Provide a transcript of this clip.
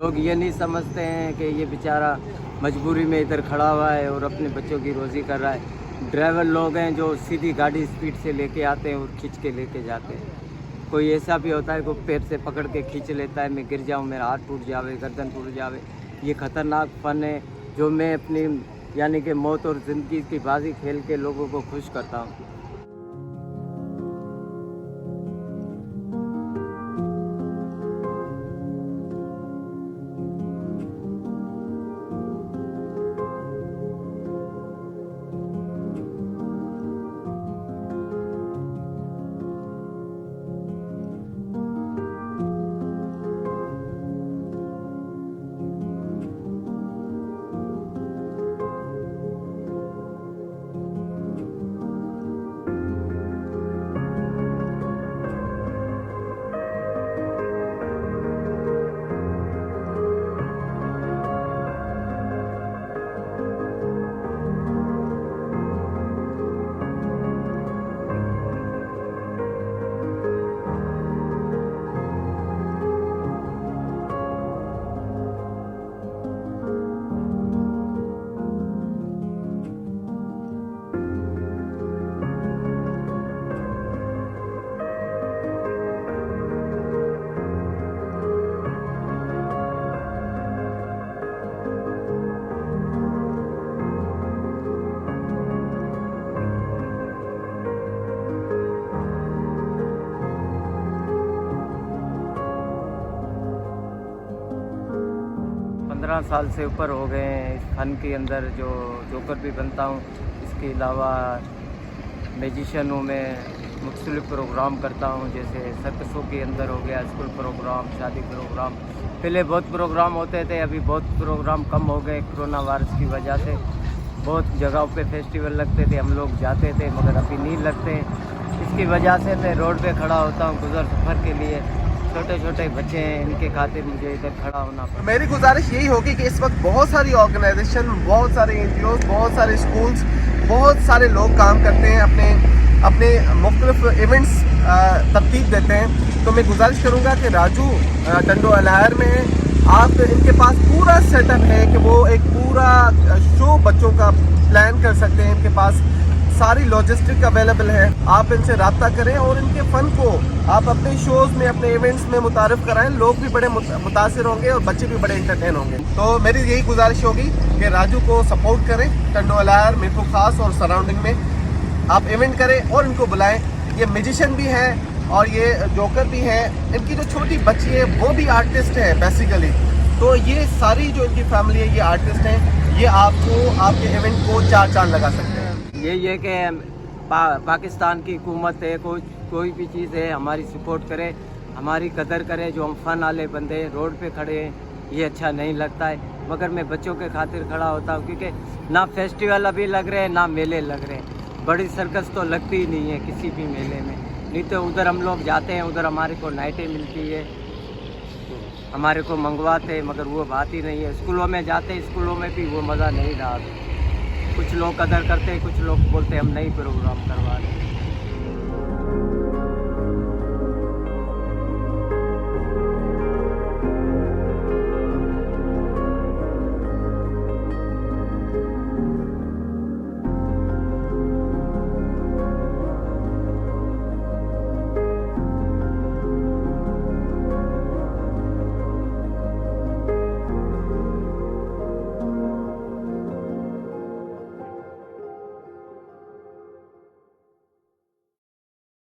लोग ये नहीं समझते हैं कि ये बेचारा मजबूरी में इधर खड़ा हुआ है और अपने बच्चों की रोज़ी कर रहा है। ड्राइवर लोग हैं जो सीधी गाड़ी स्पीड से लेके आते हैं और खींच के लेके जाते हैं। कोई ऐसा भी होता है कोई पैर से पकड़ के खींच लेता है, मैं गिर जाऊँ, मेरा हाथ टूट जावे, गर्दन टूट जावे। ये ख़तरनाक फ़न है जो मैं अपनी यानी कि मौत और ज़िंदगी की बाजी खेल के लोगों को खुश करता हूँ। 15 साल से ऊपर हो गए हैं इस फन के अंदर, जो जोकर भी बनता हूँ। इसके अलावा मैजिशियन हूँ मैं, मुख्तलिफ प्रोग्राम करता हूँ, जैसे सर्कसों के अंदर हो गया, स्कूल प्रोग्राम, शादी प्रोग्राम। पहले बहुत प्रोग्राम होते थे, अभी बहुत प्रोग्राम कम हो गए कोरोना वायरस की वजह से। बहुत जगहों पे फेस्टिवल लगते थे, हम लोग जाते थे, मगर अभी नहीं लगते। इसकी वजह से मैं रोड पे खड़ा होता हूँ गुज़र सफ़र के लिए। छोटे छोटे बच्चे हैं, इनके खातिर मुझे इधर खड़ा होना पड़ता है। मेरी गुजारिश यही होगी कि इस वक्त बहुत सारी ऑर्गेनाइजेशन, बहुत सारे NGOs, बहुत सारे स्कूल्स, बहुत सारे लोग काम करते हैं, अपने मुख्तलिफ इवेंट्स तरतीब देते हैं। तो मैं गुजारिश करूँगा कि राजू टंडो अलहार में आप इनके पास पूरा सेटअप है कि वो एक पूरा शो बच्चों का प्लान कर सकते हैं। इनके पास सारी लॉजिस्टिक अवेलेबल है। आप इनसे रब्ता करें और इनके फ़न को आप अपने शोज़ में, अपने इवेंट्स में मुतारिफ कराएं। लोग भी बड़े मुतासिर होंगे और बच्चे भी बड़े इंटरटेन होंगे। तो मेरी यही गुजारिश होगी कि राजू को सपोर्ट करें, टंडो अलहार, मीरपुर खास और सराउंडिंग में आप इवेंट करें और इनको बुलाएं। ये म्यूजिशियन भी हैं और ये जोकर भी हैं। इनकी जो छोटी बच्ची है वो भी आर्टिस्ट है बेसिकली। तो ये सारी जो इनकी फैमिली है ये आर्टिस्ट हैं। ये आपको आपके इवेंट को चार चांद लगा सकते हैं। यही है कि पाकिस्तान की हुकूमत है, कोई भी चीज़ है, हमारी सपोर्ट करे, हमारी कदर करे। जो हम फ़न वाले बंदे रोड पे खड़े हैं, ये अच्छा नहीं लगता है। मगर मैं बच्चों के खातिर खड़ा होता हूँ, क्योंकि ना फेस्टिवल अभी लग रहे हैं, ना मेले लग रहे हैं। बड़ी सर्कस तो लगती ही नहीं है किसी भी मेले में। नहीं तो उधर हम लोग जाते हैं, उधर हमारे को नाइटें मिलती है, हमारे को मंगवाते, मगर वो बात ही नहीं है। स्कूलों में जाते हैं, स्कूलों में भी वो मज़ा नहीं रहा। कुछ लोग कदर करते हैं, कुछ लोग बोलते हैं हम नहीं प्रोग्राम करवा रहे।